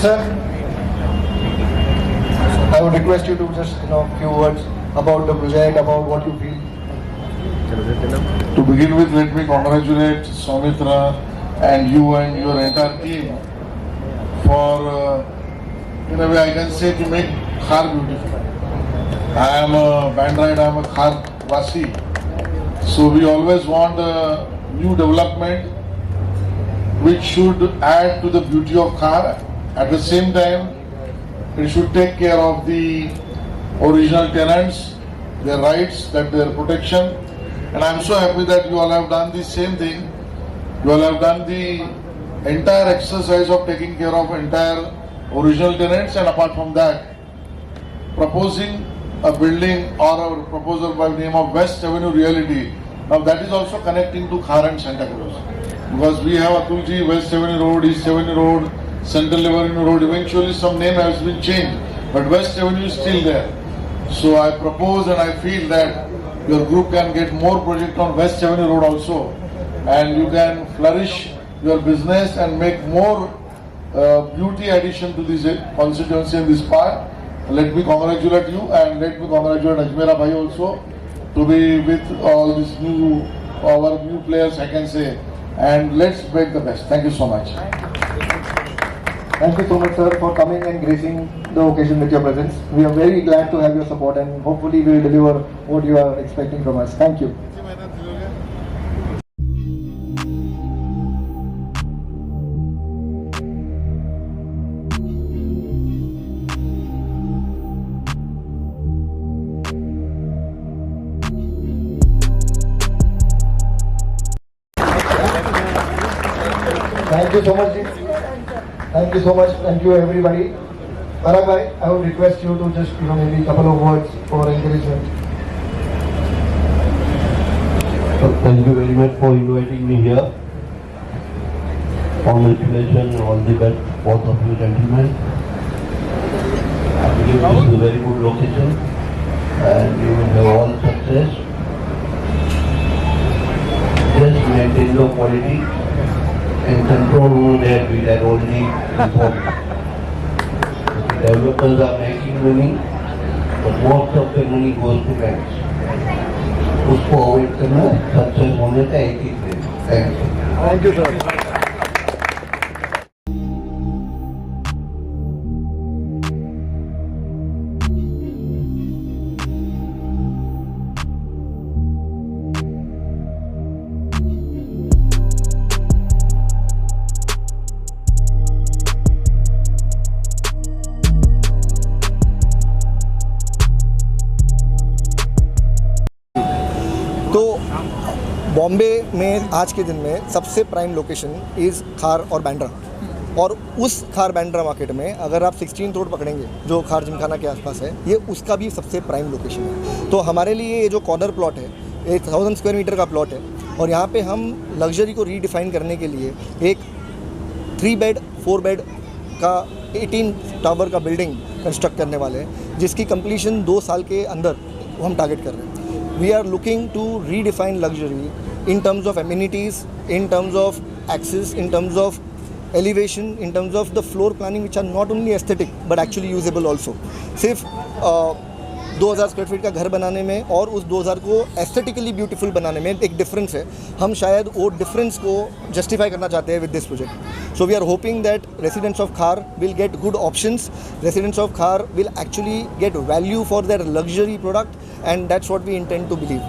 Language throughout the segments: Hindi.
Sir, I would request you to just few words about the project, about what you feel. To begin with, let me congratulate Soumitra and you and your entire team for, in a way I can say, to make Khar beautiful. I am a Bandra, I am a Khar Vasi. So we always want a new development which should add to the beauty of Khar. At the same time, it should take care of the original tenants, their rights, their protection. And I am so happy that you all have done the same thing. You all have done the entire exercise of taking care of entire original tenants, and apart from that, proposing a building or a proposal by the name of West Avenue Realty. Now that is also connecting to Khar and Santa Cruz. Because we have Atulji, West Avenue Road, East Avenue Road, Central Avenue Road. Eventually some name has been changed, but West Avenue is still there. So I propose and I feel that your group can get more project on West Avenue Road also, and you can flourish your business and make more beauty addition to this constituency in this part. Let me congratulate you, and let me congratulate Ajmera Bhai also to be with all these our new players, I can say, and let's make the best. Thank you so much. Thank you so much, sir, for coming and gracing the occasion with your presence. We are very glad to have your support, and hopefully we will deliver what you are expecting from us. Thank you. Thank you so much, Ji. Thank you so much. Thank you, everybody. Parag bhai, I would request you to just maybe a couple of words for encouragement. So thank you very much for inviting me here. Congratulations, all the best, both of you gentlemen. I believe this is a very good location and you will have all success. Just maintain your quality and control that we are already informed. Developers are making money, but most of the money goes to banks. उसको अवॉइड करना सक्सेस होने का एक ही thank you. Thank you, sir. तो बॉम्बे में आज के दिन में सबसे प्राइम लोकेशन इज़ खार और बांद्रा, और उस खार बांद्रा मार्केट में अगर आप 16 रोड पकड़ेंगे जो खार जिमखाना के आसपास है, ये उसका भी सबसे प्राइम लोकेशन है। तो हमारे लिए ये जो कॉर्नर प्लॉट है, ये 1000 स्क्वायर मीटर का प्लॉट है, और यहाँ पे हम लग्जरी को रीडिफाइन करने के लिए एक 3 बेड 4 बेड का 18 टावर का बिल्डिंग कंस्ट्रक्ट करने वाले हैं, जिसकी कंप्लीशन 2 साल के अंदर हम टारगेट कर रहे हैं। We are looking to redefine luxury in terms of amenities, in terms of access, in terms of elevation, in terms of the floor planning, which are not only aesthetic but actually usable also. सिर्फ 2000 स्क्वायर फीट का घर बनाने में और उस 2000 को एस्थेटिकली ब्यूटीफुल बनाने में एक डिफरेंस है। हम शायद वो डिफरेंस को जस्टिफाई करना चाहते हैं with this project. So we are hoping that residents of Khar will get good options, residents of Khar will actually get value for their luxury product, and that's what we intend to believe.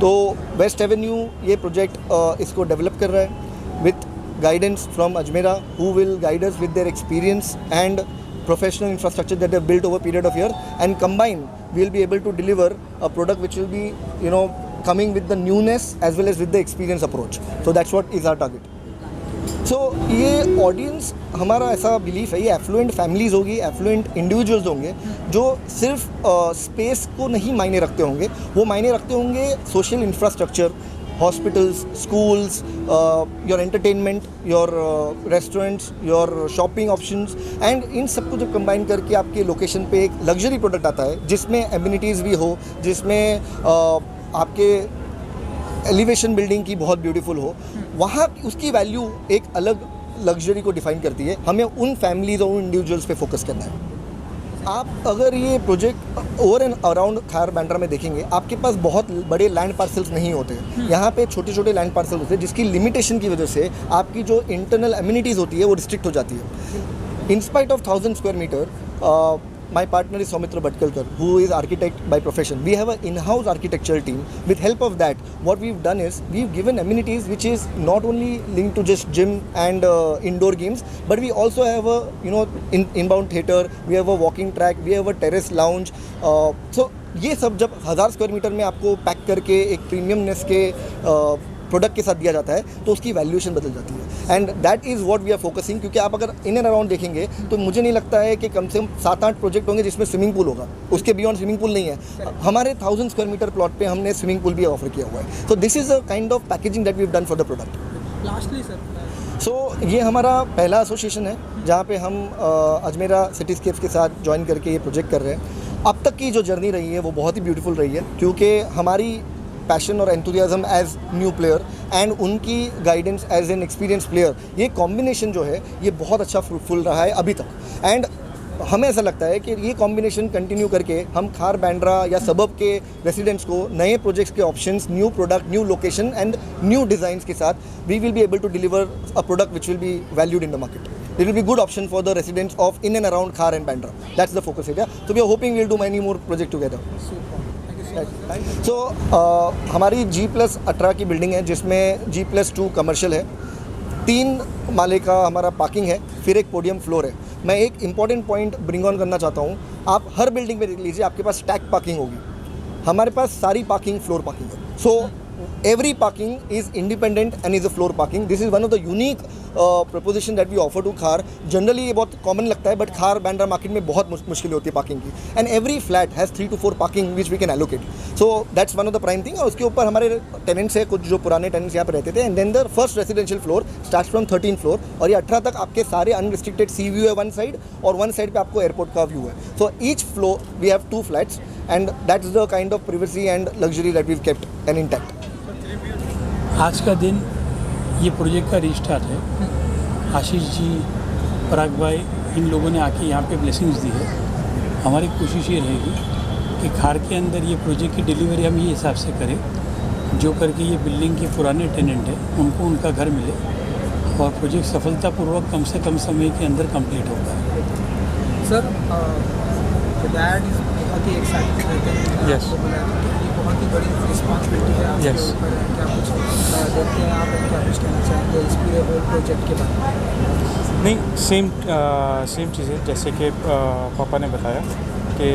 तो वेस्ट एवेन्यू ये प्रोजेक्ट इसको डेवलप कर रहा है with guidance from Ajmera, who will guide us with their experience and professional infrastructure that they have built over a period of year, and combine we will be able to deliver a product which will be coming with the newness as well as with the experience approach. So that's what is our target. So ये ऑडियंस हमारा ऐसा बिलीफ है, ये एफ्लुएंट फैमिलीज़ होगी, एफ्लुएंट इंडिविजुअल्स होंगे जो सिर्फ स्पेस को नहीं मायने रखते होंगे, वो मायने रखते होंगे social infrastructure, hospitals, schools, your entertainment, your restaurants, your shopping options, and इन सबको जब कंबाइन करके आपके लोकेशन पे एक लग्जरी प्रोडक्ट आता है जिसमें एमिनिटीज़ भी हो, जिसमें आपके एलिवेशन बिल्डिंग की बहुत ब्यूटीफुल हो, वहाँ उसकी वैल्यू एक अलग लग्जरी को डिफाइन करती है, हमें उन फैमिलीज और उन इंडिविजुअल्स पे फोकस करना है। आप अगर ये प्रोजेक्ट ओवर एंड अराउंड खार बांद्रा में देखेंगे, आपके पास बहुत बड़े लैंड पार्सल्स नहीं होते हैं। यहाँ पे छोटे छोटे लैंड पार्सल होते हैं, जिसकी लिमिटेशन की वजह से आपकी जो इंटरनल एम्यूनिटीज़ होती है वो रिस्ट्रिक्ट हो जाती है। In spite of 1000 square meter, my partner is Soumitra Bhatkalkar, who is architect by profession. We have an in-house architectural team. With help of that, what we've done is we've given amenities which is not only linked to just gym and indoor games, but we also have a inbound theater. We have a walking track. We have a terrace lounge. So ये सब जब 1000 square meter में आपको पैक करके एक प्रीमियमनेस के प्रोडक्ट के साथ दिया जाता है, तो उसकी वैल्यूएशन बदल जाती है। And that is what we are focusing, क्योंकि आप अगर इन एंड अराउंड देखेंगे तो मुझे नहीं लगता है कि कम से कम 7-8 प्रोजेक्ट होंगे जिसमें स्विमिंग पूल होगा, उसके बियॉन्ड स्विमिंग पूल नहीं है। हमारे 1000 square meter प्लॉट पे हमने स्विमिंग पूल भी ऑफर किया हुआ है। तो this is a kind of packaging that we have done for the product. Lastly sir, so ये हमारा पहला एसोसिएशन है जहाँ पे हम अजमेरा सिटीस्केप्स के साथ ज्वाइन करके ये प्रोजेक्ट कर रहे हैं। अब तक की जो जर्नी रही है वो बहुत ही ब्यूटीफुल रही है, क्योंकि हमारी पैशन और enthusiasm as new player and उनकी guidance as an experience player, ये कॉम्बिनेशन जो है ये बहुत अच्छा फ्रूटफुल रहा है अभी तक। एंड हमें ऐसा लगता है कि ये कॉम्बिनेशन कंटिन्यू करके हम खार बांद्रा या सबब के रेसिडेंट्स को नए प्रोजेक्ट्स के options, new product, new location and new designs के साथ we will be able to deliver a product which will be valued in the market. It will be good option for the residents of in and around Khar and Bandra. That's the focus area. So we are hoping we'll do many more projects together. So हमारी G+18 की बिल्डिंग है जिसमें G+2 कमर्शियल है, 3 माले का हमारा पार्किंग है, फिर एक पोडियम फ्लोर है. मैं एक इंपॉर्टेंट पॉइंट ब्रिंग ऑन करना चाहता हूँ. आप हर बिल्डिंग में देख लीजिए आपके पास स्टैक पार्किंग होगी, हमारे पास सारी पार्किंग फ्लोर पार्किंग है. So every parking is independent and is a floor parking. This is one of the unique proposition that we offer to Khar. Generally ये बहुत कॉमन लगता है, बट खार बांद्रा मार्केट में बहुत मुश्किल होती है पार्किंग की. And every flat has 3 to 4 parking which we can allocate. So that's one of the prime thing. और उसके ऊपर हमारे टेनेंट्स है, कुछ जो पुराने टेनेंट्स यहाँ पे रहते थे. And then the first residential floor starts from 13th floor और ये 18 तक आपके सारे अनरिस्ट्रिक्टेड सी व्यू है वन साइड, और वन साइड पे आपको एयरपोर्ट का व्यू है. So each floor we have 2 flats and that's the kind of privacy and luxury that we've kept and intact. आज का दिन ये प्रोजेक्ट का रिस्टार्ट है. आशीष जी, पराग भाई, इन लोगों ने आके यहाँ पे ब्लेसिंग्स दी है. हमारी कोशिश ये रहेगी कि खार के अंदर ये प्रोजेक्ट की डिलीवरी हम ये हिसाब से करें जो करके ये बिल्डिंग के पुराने टेनेंट हैं उनको उनका घर मिले और प्रोजेक्ट सफलतापूर्वक कम से कम समय के अंदर कंप्लीट होगा. सर डैड बहुत ही एक्साइटेड रहते हैं. Yes. ये बहुत ही बड़ी रिस्पॉन्सिबिलिटी है आपके Yes. ऊपर. क्या कुछ देखते हैं आप, क्या कुछ कहना चाहेंगे इस पूरे होल प्रोजेक्ट के बारे में? नहीं, सेम चीज़ है जैसे कि पापा ने बताया कि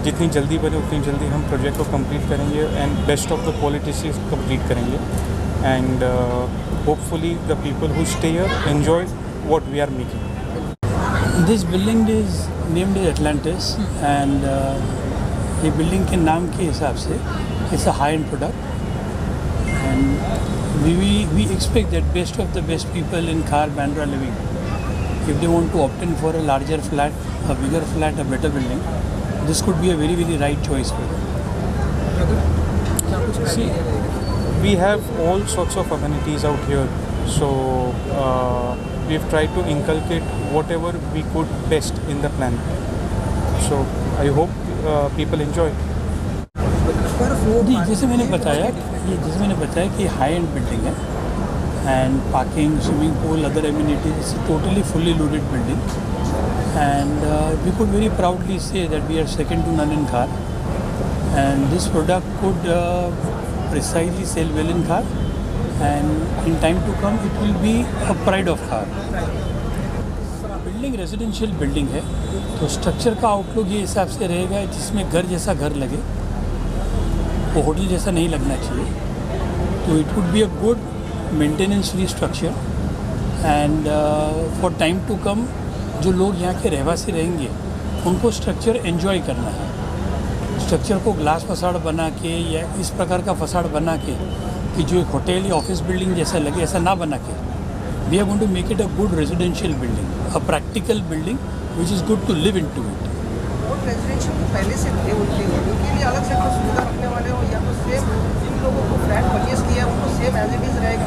जितनी जल्दी बने उतनी जल्दी हम प्रोजेक्ट को कंप्लीट करेंगे and best of the quality से कंप्लीट करेंगे. And hopefully the people who stay here enjoy what we are making. This building is named as Atlantis and ये बिल्डिंग के नाम के हिसाब से it's a high end product and we expect that best of the best people in Khar Bandra living, if they want to opt in for a larger flat, a bigger flat, a better building, this could be a very very right choice for them. क्या कुछ See, we have all sorts of amenities out here, so we've tried to inculcate whatever we could best in the plan. So I hope people enjoy. जी, जैसे मैंने बताया कि हाई एंड बिल्डिंग है and parking, swimming pool, other amenities, totally fully loaded building and we could very proudly say that we are second to none in Khar and this product could precisely sell well in Khar and in time to come it will be a pride of Khar. Building residential building है तो स्ट्रक्चर का आउटलुक ये हिसाब से रहेगा जिसमें घर जैसा घर लगे, वो होटल जैसा नहीं लगना चाहिए. तो it would be a good maintenance free structure and for time to come जो लोग यहाँ के रहवासी रहेंगे उनको स्ट्रक्चर एंजॉय करना है. स्ट्रक्चर को ग्लास फसाड़ बना के या इस प्रकार का फसाड़ बना के कि जो एक होटल या ऑफिस बिल्डिंग जैसा लगे, ऐसा ना बना के we are going to make it a good residential building, a practical building which is good to live in to it. और रेजिडेंशियल को पहले से थे उनके लिए अलग से कुछ सुविधा रखने वाले हो या तो सेम इन लोगों को फ्लैट परचेस किया है उनको सेम एज इट इज़ रहेगा?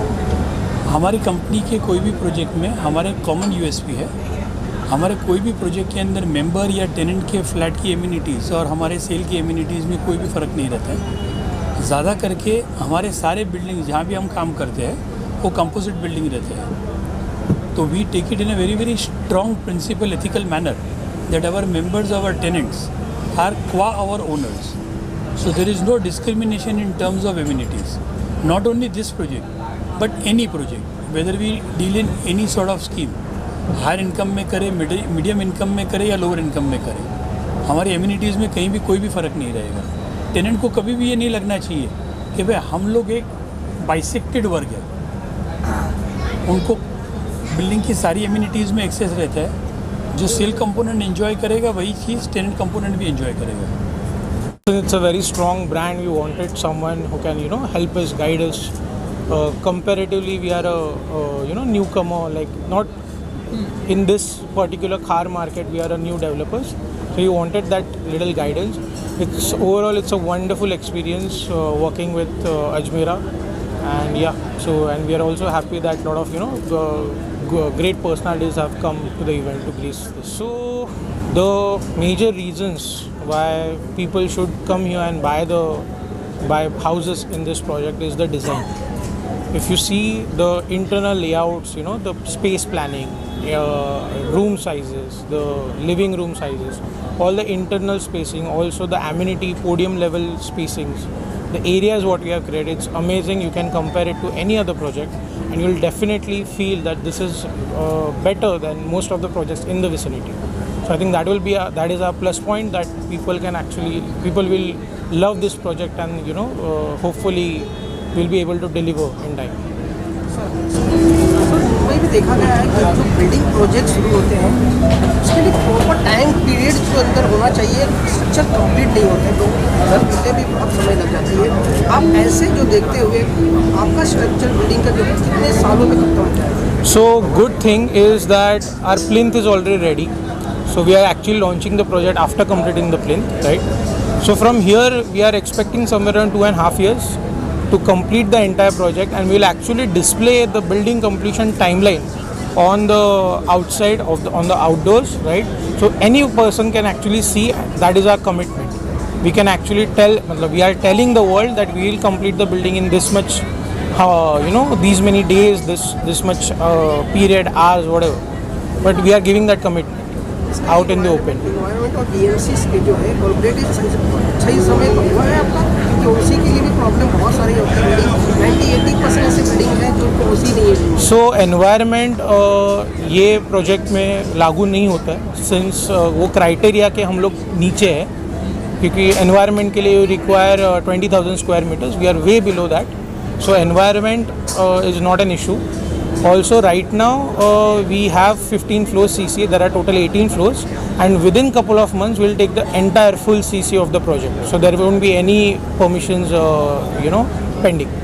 हमारी कंपनी के कोई भी प्रोजेक्ट में हमारे कॉमन यूएसपी है, हमारे कोई भी प्रोजेक्ट के अंदर मेंबर या टेनेंट के फ्लैट की एमिनिटीज़ और हमारे सेल की एमिनिटीज़ में कोई भी फ़र्क नहीं रहता है। ज़्यादा करके हमारे सारे बिल्डिंग जहाँ भी हम काम करते हैं वो कंपोजिट बिल्डिंग रहते हैं। तो we take it in a very very strong principle ethical manner that our members our tenants are क्वा our owners. So there is no discrimination in terms of amenities. Not only this project, but any project, whether we deal in any sort of scheme, higher income में करें, मीडियम इनकम में करें या लोअर इनकम में करें, हमारी एमिनिटीज़ में कहीं भी कोई भी फ़र्क नहीं रहेगा। टेनेंट को कभी भी ये नहीं लगना चाहिए कि भाई हम लोग एक बाइसेक्टेड वर्ग है, उनको बिल्डिंग की सारी एमिनिटीज़ में एक्सेस रहता है। जो सेल कंपोनेंट एंजॉय करेगा वही चीज़ टेनेंट कंपोनेंट भी एंजॉय करेगा। It's a very strong brand. We wanted someone who can, help us, guide us. Comparatively, we are a, newcomer. Like not in this particular car market, we are a new developers. So we wanted that little guidance. It's a wonderful experience working with Ajmera, and and we are also happy that a lot of great personalities have come to the event to grace this. So the major reasons why people should come here and buy houses in this project is the design. If you see the internal layouts, the space planning, room sizes, the living room sizes, all the internal spacing, also the amenity podium level spacings, the areas what we have created, it's amazing. You can compare it to any other project and you will definitely feel that this is better than most of the projects in the vicinity. So I think that is a plus point, that people will love this project and hopefully will be able to deliver in time. Mumbai में देखा गया है कि जो बिल्डिंग प्रोजेक्ट शुरू होते हैं उसके लिए प्रॉपर टाइम पीरियड जो अंदर होना चाहिए, स्ट्रक्चर कंप्लीट नहीं होते तो घर मिलते भी बहुत समय लग जाती है। आप ऐसे जो देखते हुए आपका स्ट्रक्चर बिल्डिंग का जो है कितने सालों में खत्म होता है? So good thing is that our plinth is already ready. So we are actually launching the project after completing the plinth, right? So from here we are expecting somewhere around 2.5 years to complete the entire project, and we will actually display the building completion timeline on the outside on the outdoors, right? So any person can actually see. That is our commitment. We can actually we are telling the world that we will complete the building in this much, these many days, this much period, hours, whatever. But we are giving that commitment out in the open. Environment और DMCs के जो है कोऑपरेटिव सही समय पर हुआ है आपका, क्योंकि उसी के लिए भी प्रॉब्लम बहुत सारी होती है। बिल्डिंग 90-80% ऐसे बिल्डिंग है जो उसी नहीं है। सो एनवायरनमेंट ये प्रोजेक्ट में लागू नहीं होता है, सिंस वो क्राइटेरिया के हम लोग नीचे है, क्योंकि एनवायरनमेंट के लिए require 20,000 square metres, we are way below that. So environment is not an issue. Also right now we have 15 floors CC. There are total 18 floors, and within couple of months we'll take the entire full CC of the project. So there won't be any permissions pending.